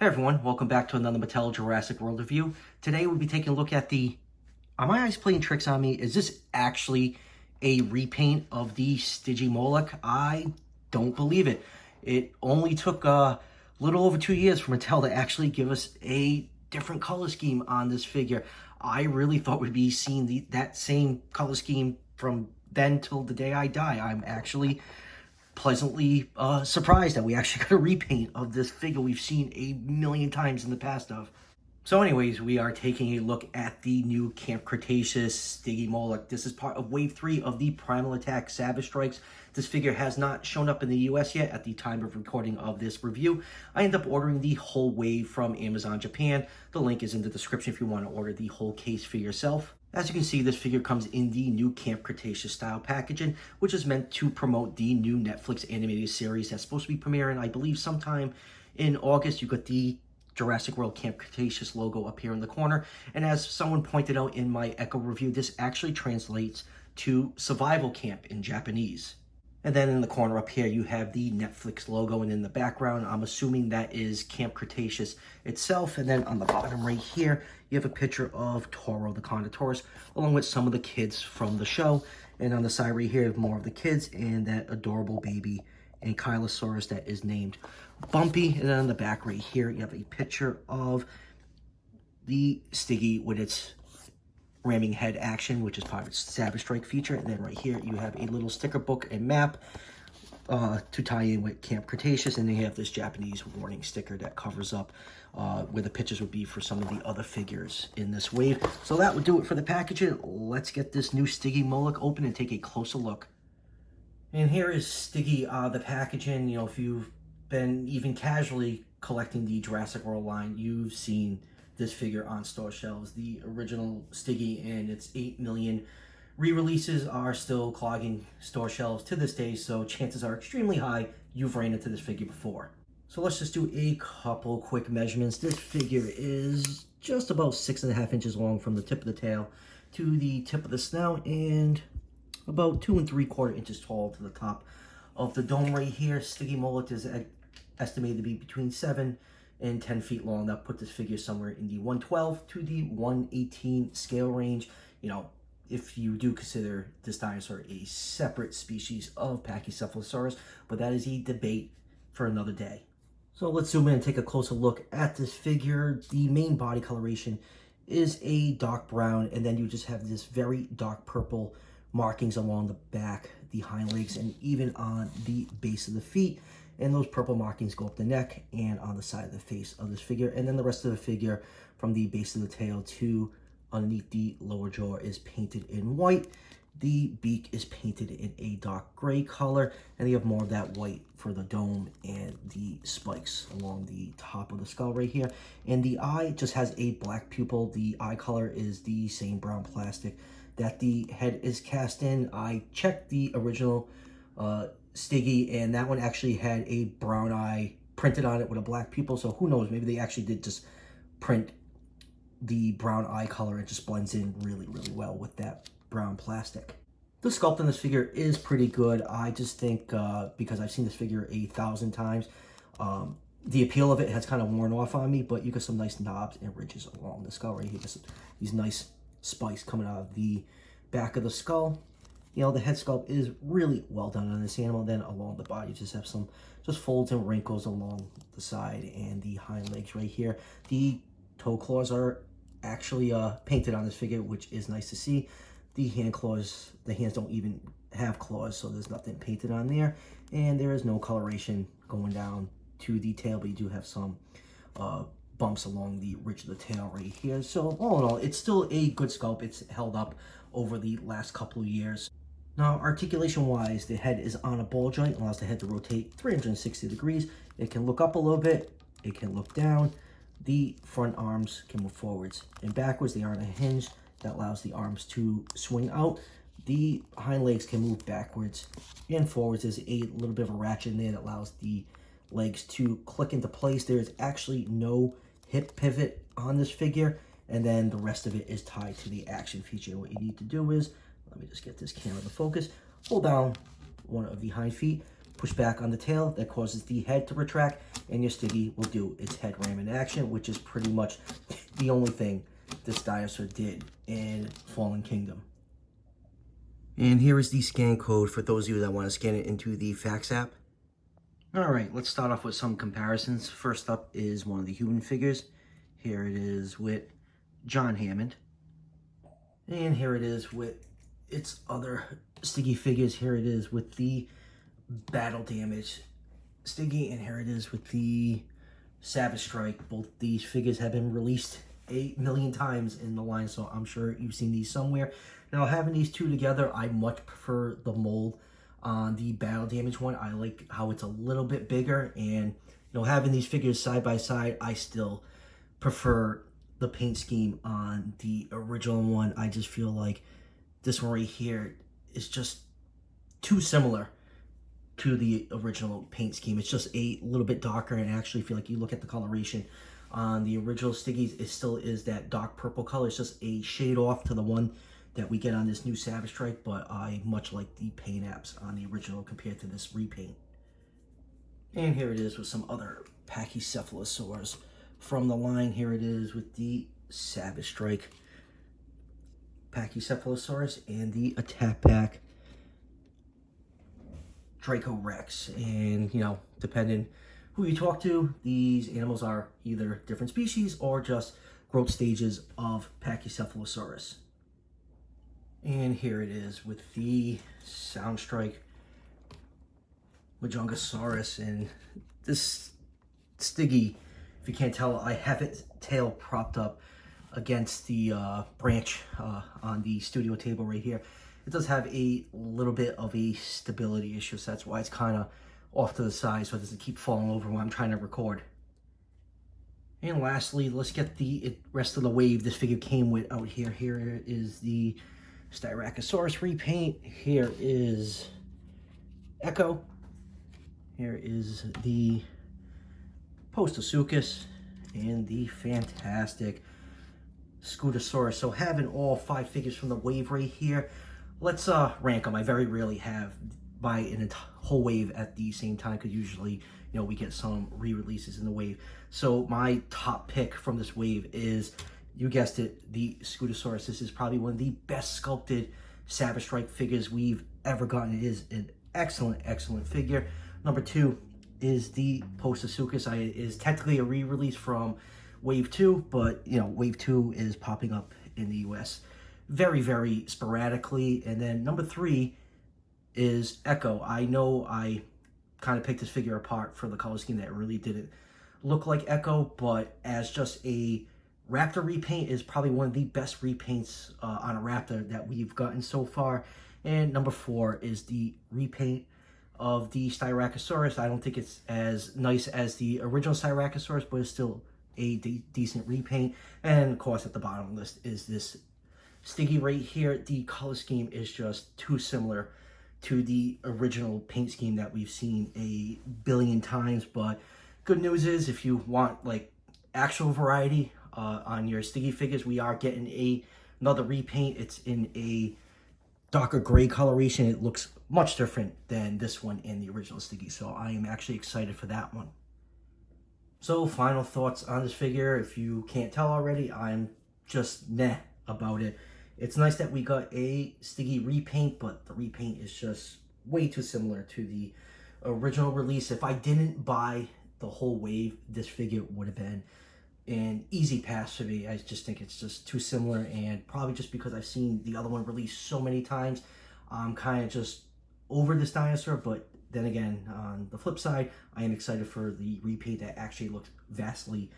Hey everyone, welcome back to another Mattel Jurassic World review. Today we'll be taking a look at the... Are my eyes playing tricks on me? Is this actually a repaint of the Stygimoloch? I don't believe it. It only took a little over 2 years for Mattel to actually give us a different color scheme on this figure. I really thought we'd be seeing that same color scheme from then till the day I die. I'm actually pleasantly surprised that we actually got a repaint of this figure we've seen a million times in the past of. So anyways, we are taking a look at the new Camp Cretaceous Stygimoloch. This is part of Wave 3 of the Primal Attack Savage Strikes. This figure has not shown up in the US yet at the time of recording of this review. I ended up ordering the whole wave from Amazon Japan. The link is in the description if you want to order the whole case for yourself. As you can see, this figure comes in the new Camp Cretaceous style packaging, which is meant to promote the new Netflix animated series that's supposed to be premiering, I believe, sometime in August. You got the Jurassic World Camp Cretaceous logo up here in the corner. And as someone pointed out in my Echo review, this actually translates to Survival Camp in Japanese. And then in the corner up here, you have the Netflix logo, and in the background, I'm assuming that is Camp Cretaceous itself. And then on the bottom right here, you have a picture of Toro the Condorsaurus, along with some of the kids from the show. And on the side right here, you have more of the kids and that adorable baby Ankylosaurus that is named Bumpy. And then on the back right here, you have a picture of the Stiggy with its ramming head action, which is part of its Savage Strike feature. And then right here, you have a little sticker book and map to tie in with Camp Cretaceous. And then you have this Japanese warning sticker that covers up where the pictures would be for some of the other figures in this wave. So that would do it for the packaging. Let's get this new Stygimoloch open and take a closer look. And here is Styggy, the packaging. You know, if you've been even casually collecting the Jurassic World line, you've seen this figure on store shelves. The original Styggy and its 8 million re-releases are still clogging store shelves to this day, so chances are extremely high you've ran into this figure before. So let's just do a couple quick measurements. This figure is just about 6.5 inches long from the tip of the tail to the tip of the snout, and about 2 3/4 inches tall to the top of the dome right here. Stygimoloch is estimated to be between 7 and 10 feet long. That put this figure somewhere in the 112 to the 118 scale range. You know, if you do consider this dinosaur a separate species of Pachycephalosaurus, but that is a debate for another day. So let's zoom in and take a closer look at this figure. The main body coloration is a dark brown, and then you just have this very dark purple markings along the back, the hind legs, and even on the base of the feet. And those purple markings go up the neck and on the side of the face of this figure. And then the rest of the figure, from the base of the tail to underneath the lower jaw, is painted in white. The beak is painted in a dark gray color, and you have more of that white for the dome and the spikes along the top of the skull right here. And the eye just has a black pupil. The eye color is the same brown plastic that the head is cast in. I checked the original Styggy, and that one actually had a brown eye printed on it with a black pupil, so who knows, maybe they actually did just print the brown eye color. It just blends in really, really well with that brown plastic. The sculpt on this figure is pretty good. I just think, because I've seen this figure 1,000 times, the appeal of it has kind of worn off on me, but you got some nice knobs and ridges along the skull right here. Just these nice spikes coming out of the back of the skull. You know, the head sculpt is really well done on this animal. Then along the body, you just have some folds and wrinkles along the side and the hind legs right here. The toe claws are actually painted on this figure, which is nice to see. The hand claws, the hands don't even have claws, so there's nothing painted on there. And there is no coloration going down to the tail, but you do have some bumps along the ridge of the tail right here. So all in all, it's still a good sculpt. It's held up over the last couple of years. Now, articulation wise, the head is on a ball joint, allows the head to rotate 360 degrees. It can look up a little bit, it can look down. The front arms can move forwards and backwards. They are on a hinge that allows the arms to swing out. The hind legs can move backwards and forwards. There's a little bit of a ratchet in there that allows the legs to click into place. There is actually no hip pivot on this figure, and then the rest of it is tied to the action feature. What you need to do is, let me just get this camera to focus, hold down one of the hind feet, push back on the tail that causes the head to retract, and your Stiggy will do its head ram in action, which is pretty much the only thing this dinosaur did in Fallen Kingdom. And here is the scan code for those of you that want to scan it into the Fax app. Alright, let's start off with some comparisons. First up is one of the human figures. Here it is with John Hammond. And here it is with its other Stiggy figures. Here it is with the battle damage Stiggy, and here it is with the Savage Strike. Both these figures have been released 8 million times in the line, so I'm sure you've seen these somewhere. Now, having these two together, I much prefer the mold on the battle damage one. I like how it's a little bit bigger, and having these figures side by side, I still prefer the paint scheme on the original one. I just feel like this one right here is just too similar to the original paint scheme. It's just a little bit darker, and I actually feel like you look at the coloration on the original Stiggies, it still is that dark purple color. It's just a shade off to the one that we get on this new Savage Strike, but I much like the paint apps on the original compared to this repaint. And here it is with some other Pachycephalosaurs from the line. Here it is with the Savage Strike Pachycephalosaurus and the Attack Pack Draco Rex. And, depending who you talk to, these animals are either different species or just growth stages of Pachycephalosaurus. And here it is with the Soundstrike Majungasaurus. And this Stiggy, if you can't tell, I have its tail propped up against the branch on the studio table right here. It does have a little bit of a stability issue, so that's why it's kind of off to the side, so it doesn't keep falling over when I'm trying to record. And lastly, let's get the rest of the wave this figure came with out here. Here is the Styracosaurus repaint. Here is Echo. Here is the Postosuchus and the fantastic Scutosaurus. So having all 5 figures from the wave right here, let's rank them. I very rarely have buy a whole wave at the same time, because usually we get some re-releases in the wave. So my top pick from this wave is, you guessed it, the Scutosaurus. This is probably one of the best sculpted Savage Strike figures we've ever gotten. It is an excellent figure. Number 2 is the Postosuchus. It is technically a re-release from Wave 2, but Wave 2 is popping up in the US very sporadically. And then number 3 is Echo. I know I kind of picked this figure apart for the color scheme that really didn't look like Echo, but as just a Raptor repaint, is probably one of the best repaints on a Raptor that we've gotten so far. And number 4 is the repaint of the Styracosaurus. I don't think it's as nice as the original Styracosaurus, but it's still a decent repaint. And of course, at the bottom of the list is this Stiggy right here. The color scheme is just too similar to the original paint scheme that we've seen a billion times. But good news is, if you want like actual variety on your Stiggy figures, we are getting another repaint. It's in a darker gray coloration. It looks much different than this one in the original Stiggy, so I am actually excited for that one. So final thoughts on this figure. If you can't tell already, I'm just meh about it. It's nice that we got a Stiggy repaint, but the repaint is just way too similar to the original release. If I didn't buy the whole wave, this figure would have been an easy pass for me. I just think it's just too similar, and probably just because I've seen the other one released so many times, I'm kind of just over this dinosaur. But then again, on the flip side, I am excited for the repaint that actually looks vastly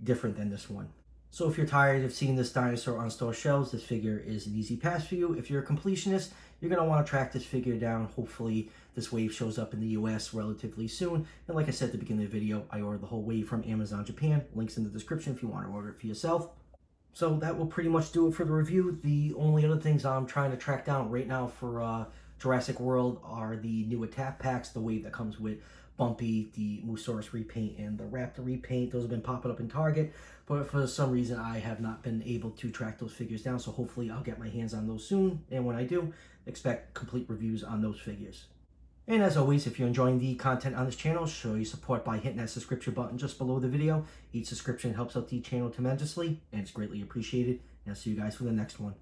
different than this one. So if you're tired of seeing this dinosaur on store shelves, this figure is an easy pass for you. If you're a completionist, you're going to want to track this figure down. Hopefully this wave shows up in the US relatively soon. And like I said at the beginning of the video, I ordered the whole wave from Amazon Japan. Links in the description if you want to order it for yourself. So that will pretty much do it for the review. The only other things I'm trying to track down right now for Jurassic World are the new attack packs, the wave that comes with Bumpy, the Moosaurus repaint, and the Raptor repaint. Those have been popping up in Target, but for some reason I have not been able to track those figures down, so hopefully I'll get my hands on those soon, and when I do, expect complete reviews on those figures. And as always, if you're enjoying the content on this channel, show your support by hitting that subscription button just below the video. Each subscription helps out the channel tremendously, and it's greatly appreciated. And I'll see you guys for the next one.